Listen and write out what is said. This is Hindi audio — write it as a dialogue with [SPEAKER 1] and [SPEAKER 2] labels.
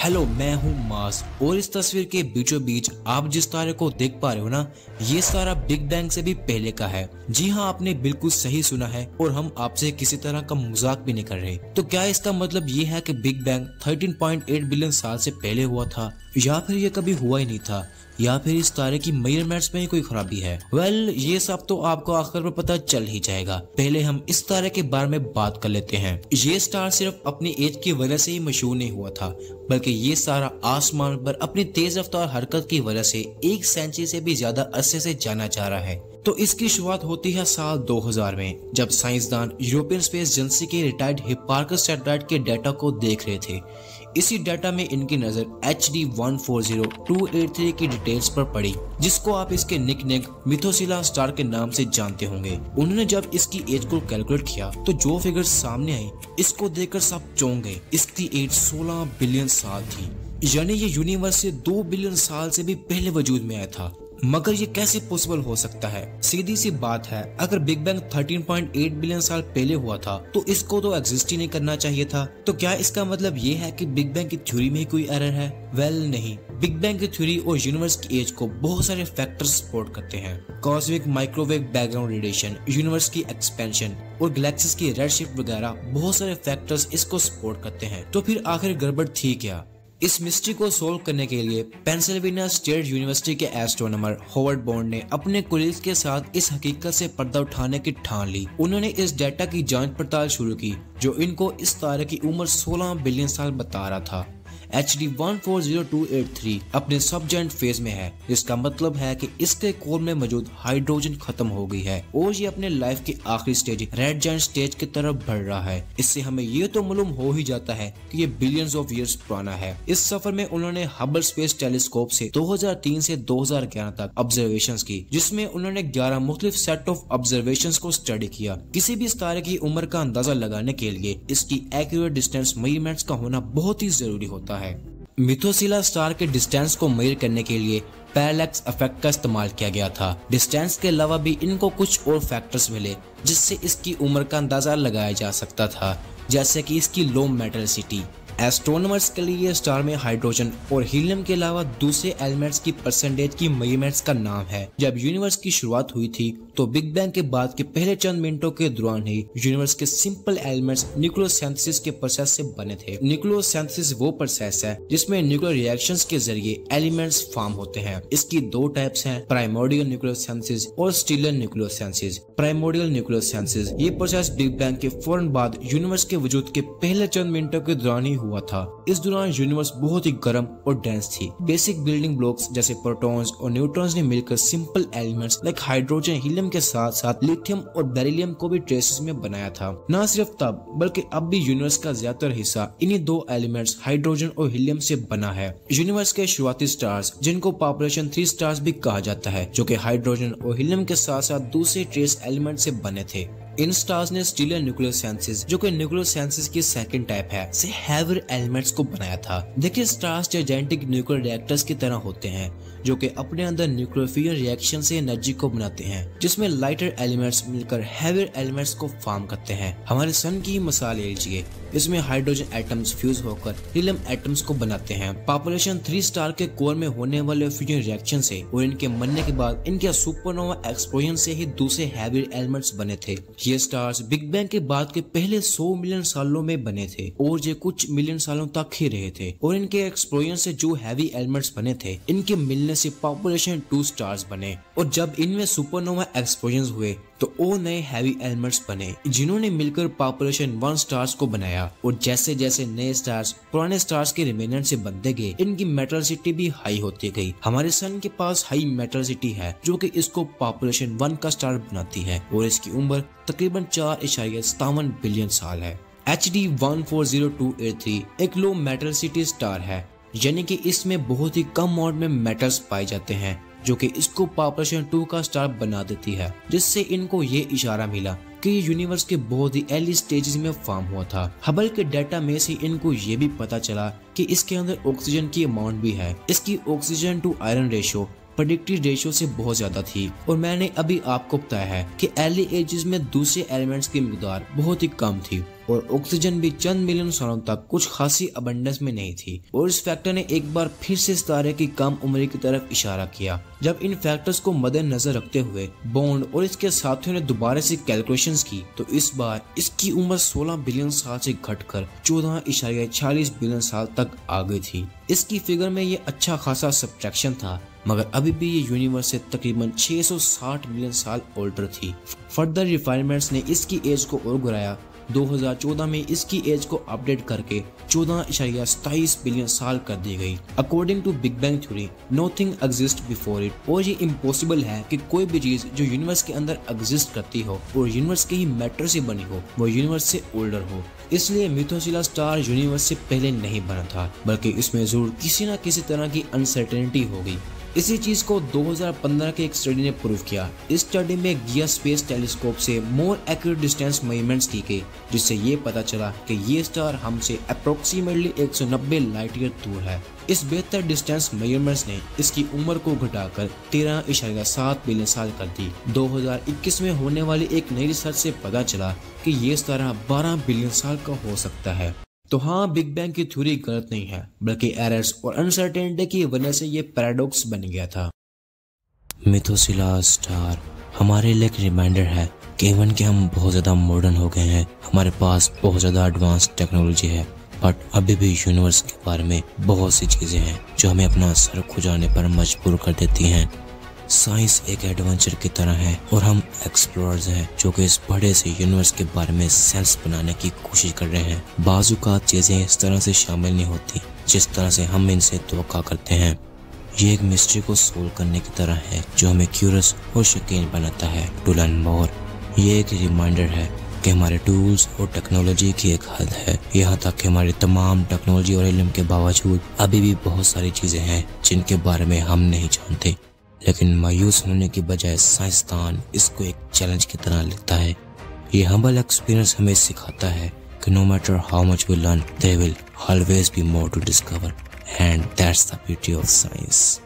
[SPEAKER 1] हेलो, मैं हूँ मास और इस तस्वीर के बीचों बीच आप जिस तारे को देख पा रहे हो ना, ये सारा बिग बैंग से भी पहले का है। जी हाँ, आपने बिल्कुल सही सुना है और हम आपसे किसी तरह का मजाक भी नहीं कर रहे। तो क्या इसका मतलब ये है कि बिग बैंग 13.8 बिलियन साल से पहले हुआ था, या फिर ये कभी हुआ ही नहीं था, या फिर इस तारे की मेजरमेंट्स में ही कोई खराबी है? वेल, ये सब तो आपको आखिर में पता चल ही जाएगा। पहले हम इस तारे के बारे में बात कर लेते हैं। ये स्टार सिर्फ अपनी एज की वजह से ही मशहूर नहीं हुआ था, बल्कि ये सारा आसमान पर अपनी तेज रफ्तार हरकत की वजह से 1 सेंचुरी से भी ज्यादा अरसे से जाना जा रहा है। तो इसकी शुरुआत होती है साल 2000 में, जब साइंसदान यूरोपियन स्पेस एजेंसी के रिटायर्ड हिप्पार्कस सैटेलाइट के डाटा को देख रहे थे। इसी डाटा में इनकी नजर HD 140283 की डिटेल्स पर पड़ी, जिसको आप इसके निकनेम मिथोसिला स्टार के नाम से जानते होंगे। उन्होंने जब इसकी एज को कैलकुलेट किया तो जो फिगर सामने आई, इसको देखकर सब चौंक गए। इसकी एज 16 बिलियन साल थी, यानी ये यूनिवर्स से 2 बिलियन साल से भी पहले वजूद में आया था। मगर ये कैसे पॉसिबल हो सकता है? सीधी सी बात है, अगर बिग बैंग 13.8 बिलियन साल पहले हुआ था तो इसको तो एग्जिस्ट ही नहीं करना चाहिए था। तो क्या इसका मतलब ये है कि बिग बैंग की थ्योरी में कोई एरर है? वेल, नहीं। बिग बैंग की थ्योरी और यूनिवर्स की एज को बहुत सारे फैक्टर्स सपोर्ट करते हैं। Cosmic microwave background radiation, universe की एक्सपेंशन और गैलेक्सीज की रेडशिफ्ट वगैरह बहुत सारे फैक्टर्स इसको सपोर्ट करते हैं। तो फिर आखिर गड़बड़ थी क्या? इस मिस्ट्री को सोल्व करने के लिए पेंसिल्वेनिया स्टेट यूनिवर्सिटी के एस्ट्रोनॉमर हॉवर्ड बॉन्ड ने अपने कोलीग्स के साथ इस हकीकत से पर्दा उठाने की ठान ली। उन्होंने इस डेटा की जांच पड़ताल शुरू की जो इनको इस तारे की उम्र 16 बिलियन साल बता रहा था। HD 140283 अपने सब जायंट फेज में है, जिसका मतलब है कि इसके कोर में मौजूद हाइड्रोजन खत्म हो गई है और ये अपने लाइफ के आखिरी स्टेज रेड जायंट स्टेज की तरफ बढ़ रहा है। इससे हमें ये तो मालूम हो ही जाता है कि ये बिलियंस ऑफ ईयर्स पुराना है। इस सफर में उन्होंने हबल स्पेस टेलीस्कोप से 2003 से 2011 तक ऑब्जर्वेशंस की, जिसमें उन्होंने 11 मुख्तलिफ सेट ऑफ ऑब्जर्वेशंस को स्टडी किया। किसी भी तारे की उम्र का अंदाजा लगाने के लिए इसकी एक्यूरेट डिस्टेंस मेजरमेंट्स का होना बहुत ही जरूरी होता है। मिथोसिला स्टार के डिस्टेंस को मेजर करने के लिए पैरेलैक्स इफेक्ट का इस्तेमाल किया गया था। डिस्टेंस के अलावा भी इनको कुछ और फैक्टर्स मिले जिससे इसकी उम्र का अंदाजा लगाया जा सकता था, जैसे कि इसकी लो मेटलिसिटी। एस्ट्रोनॉमर्स के लिए ये स्टार में हाइड्रोजन और हीलियम के अलावा दूसरे एलिमेंट्स की परसेंटेज की मेजरमेंट्स का नाम है। जब यूनिवर्स की शुरुआत हुई थी तो बिग बैंग के बाद के पहले चंद मिनटों के दौरान ही यूनिवर्स के सिंपल एलिमेंट्स न्यूक्लियोसिंथेसिस के प्रोसेस से बने थे। न्यूक्लियोसिंथेसिस वो प्रोसेस है जिसमें न्यूक्लियर रिएक्शंस के जरिए एलिमेंट्स फॉर्म होते हैं। इसकी 2 टाइप्स हैं, प्राइमोर्डियल न्यूक्लियोसिंथेसिस और स्टीलर न्यूक्लियोसिंथेसिस। प्राइमोर्डियल न्यूक्लियोसिंथेसिस ये प्रोसेस बिग बैंग के फौरन बाद यूनिवर्स के वजूद के पहले चंद मिनटों के दौरान ही हुआ था। इस दौरान यूनिवर्स बहुत ही गर्म और डेंस थी। बेसिक बिल्डिंग ब्लॉक्स जैसे प्रोटॉन्स और न्यूट्रॉन्स ने मिलकर simple elements like hydrogen, helium के साथ साथ लिथियम और बेरिलियम को भी ट्रेसेस में बनाया था। न सिर्फ तब बल्कि अब भी यूनिवर्स का ज्यादातर हिस्सा इन्हीं 2 एलिमेंट्स हाइड्रोजन और हीलियम से बना है। यूनिवर्स के शुरुआती स्टार्स, जिनको पॉपुलेशन 3 स्टार्स भी कहा जाता है, जो कि हाइड्रोजन और हीलियम के साथ साथ दूसरे ट्रेस एलिमेंट से बने थे। इन स्टार्स ने स्टीलर न्यूक्लियोसिंथेसिस, जो कि न्यूक्लियोसिंथेसिस की सेकंड टाइप है, से हैवियर एलिमेंट्स को बनाया था। देखिए, स्टार्स जायंटिक न्यूक्लियर रिएक्टर्स की तरह होते हैं जो कि अपने अंदर न्यूक्लियर रिएक्शन से एनर्जी को बनाते हैं, जिसमें लाइटर एलिमेंट्स मिलकर हैवियर एलिमेंट्स को फॉर्म करते हैं। हमारे सन की मिसाल ले लीजिए, इसमें हाइड्रोजन एटम्स फ्यूज होकर हीलियम एटम्स को बनाते हैं। पॉपुलेशन 3 स्टार के कोर में होने वाले फ्यूजन रिएक्शन से और इनके मरने के बाद इनके सुपरनोवा एक्सप्लोजन से ही दूसरे हैवियर एलिमेंट्स बने थे। ये स्टार्स बिग बैंग के बाद के पहले 100 मिलियन सालों में बने थे और ये कुछ मिलियन सालों तक ही रहे थे, और इनके एक्सप्लोजन से जो हैवी एलिमेंट्स बने थे, इनके मिलने से पॉपुलेशन 2 स्टार्स बने। और जब इनमें सुपरनोवा एक्सप्लोजन हुए तो और नए हैवी एलिमेंट्स बने, जिन्होंने मिलकर पॉपुलेशन 1 स्टार्स को बनाया। और जैसे जैसे नए स्टार्स पुराने स्टार्स के रिमेनेंट से बनते गए, इनकी मेटलिसिटी भी हाई होती गई। हमारे सन के पास हाई मेटलिसिटी है जो कि इसको पॉपुलेशन 1 का स्टार बनाती है, और इसकी उम्र तकरीबन 4.57 बिलियन साल है। HD 140283 एक लो मेटलिसिटी स्टार है, यानी कि इसमें बहुत ही कम अमाउंट में मेटल्स पाए जाते हैं, जो कि इसको पॉपुलेशन 2 का स्टार बना देती है, जिससे इनको ये इशारा मिला कि ये यूनिवर्स के बहुत ही अर्ली स्टेजेस में फॉर्म हुआ था। हबल के डाटा में से इनको ये भी पता चला कि इसके अंदर ऑक्सीजन की अमाउंट भी है। इसकी oxygen to iron ratio predicted ratio से बहुत ज्यादा थी, और मैंने अभी आपको बताया है कि अर्ली एजेस में दूसरे एलिमेंट्स की मिकदार बहुत ही कम थी। और ऑक्सीजन भी चंद मिलियन सालों तक कुछ खासी अबंडेंस में नहीं थी। और इस फैक्टर ने एक बार फिर से इस तारे की कम उम्र की तरफ इशारा किया। जब इन फैक्टर्स को मद्देनजर रखते हुए बॉन्ड और इसके साथियों ने दोबारा से कैलकुलेशंस की तो इस बार इसकी उम्र 16 बिलियन साल से घटकर 14.46 बिलियन साल तक आ गई थी। इसकी फिगर में ये अच्छा खासा सब्ट्रैक्शन था, मगर अभी भी ये यूनिवर्स से तकरीबन 660 मिलियन साल ओल्डर थी। फर्दर रिफाइनमेंट्स ने इसकी एज को और गिराया। 2014 में इसकी एज को अपडेट करके 14.27 बिलियन साल कर दी गई। According to big bang theory nothing exist before it, और ये इम्पॉसिबल है कि कोई भी चीज जो यूनिवर्स के अंदर एग्जिस्ट करती हो और यूनिवर्स के ही मैटर से बनी हो वो यूनिवर्स से ओल्डर हो। इसलिए मेथोसिला स्टार यूनिवर्स से पहले नहीं बना था, बल्कि इसमें जरूर किसी न किसी तरह की अनसर्टेनिटी होगी। इसी चीज को 2015 के एक स्टडी ने प्रूव किया। इस स्टडी में गिया स्पेस टेलीस्कोप से मोर एक्यूरेट डिस्टेंस मेजरमेंट्स की गई, जिससे ये पता चला कि ये स्टार हमसे अप्रोक्सीमेटली 190 लाइट ईयर दूर है। इस बेहतर डिस्टेंस मेजरमेंट्स ने इसकी उम्र को घटाकर 13.7 बिलियन साल कर दी। 2021 में होने वाली एक नई रिसर्च से पता चला कि ये स्टार 12 बिलियन साल का हो सकता है। तो हाँ, बिग बैंग की थ्योरी गलत नहीं है, बल्कि एरर्स और अनसर्टेनिटी की वजह से ये पैराडॉक्स बन गया था।
[SPEAKER 2] मेथोसिला स्टार हमारे लिए एक रिमाइंडर है कि इवन कि हम बहुत ज़्यादा मॉडर्न हो गए हैं, हमारे पास बहुत ज़्यादा एडवांस टेक्नोलॉजी है, बट अभी भी यूनिवर्स के बारे में बहुत सी चीज़ें हैं जो हमें अपना सर खुजाने पर मजबूर कर देती हैं। साइंस एक एडवेंचर की तरह है और हम एक्सप्लोरर्स हैं जो कि इस बड़े से यूनिवर्स के बारे में सेंस बनाने की कोशिश कर रहे हैं। बाजुकात चीजें इस तरह से शामिल नहीं होती जिस तरह से हम इनसे तवक्का करते हैं। ये एक मिस्ट्री को सोल्व करने की तरह है जो हमें क्यूरियस और शौकीन बनाता है टू लर्न मोर। ये एक रिमाइंडर है कि हमारे टूल्स और टेक्नोलॉजी की एक हद है, यहाँ तक कि हमारी तमाम टेक्नोलॉजी और इल्म के बावजूद अभी भी बहुत सारी चीजें हैं जिनके बारे में हम नहीं जानते। लेकिन मायूस होने की बजाय साइंसदान इसको एक चैलेंज की तरह लेता है। ये हम्बल एक्सपीरियंस हमें सिखाता है कि no matter how much we learn there will always be more to discover, and that's the beauty of science.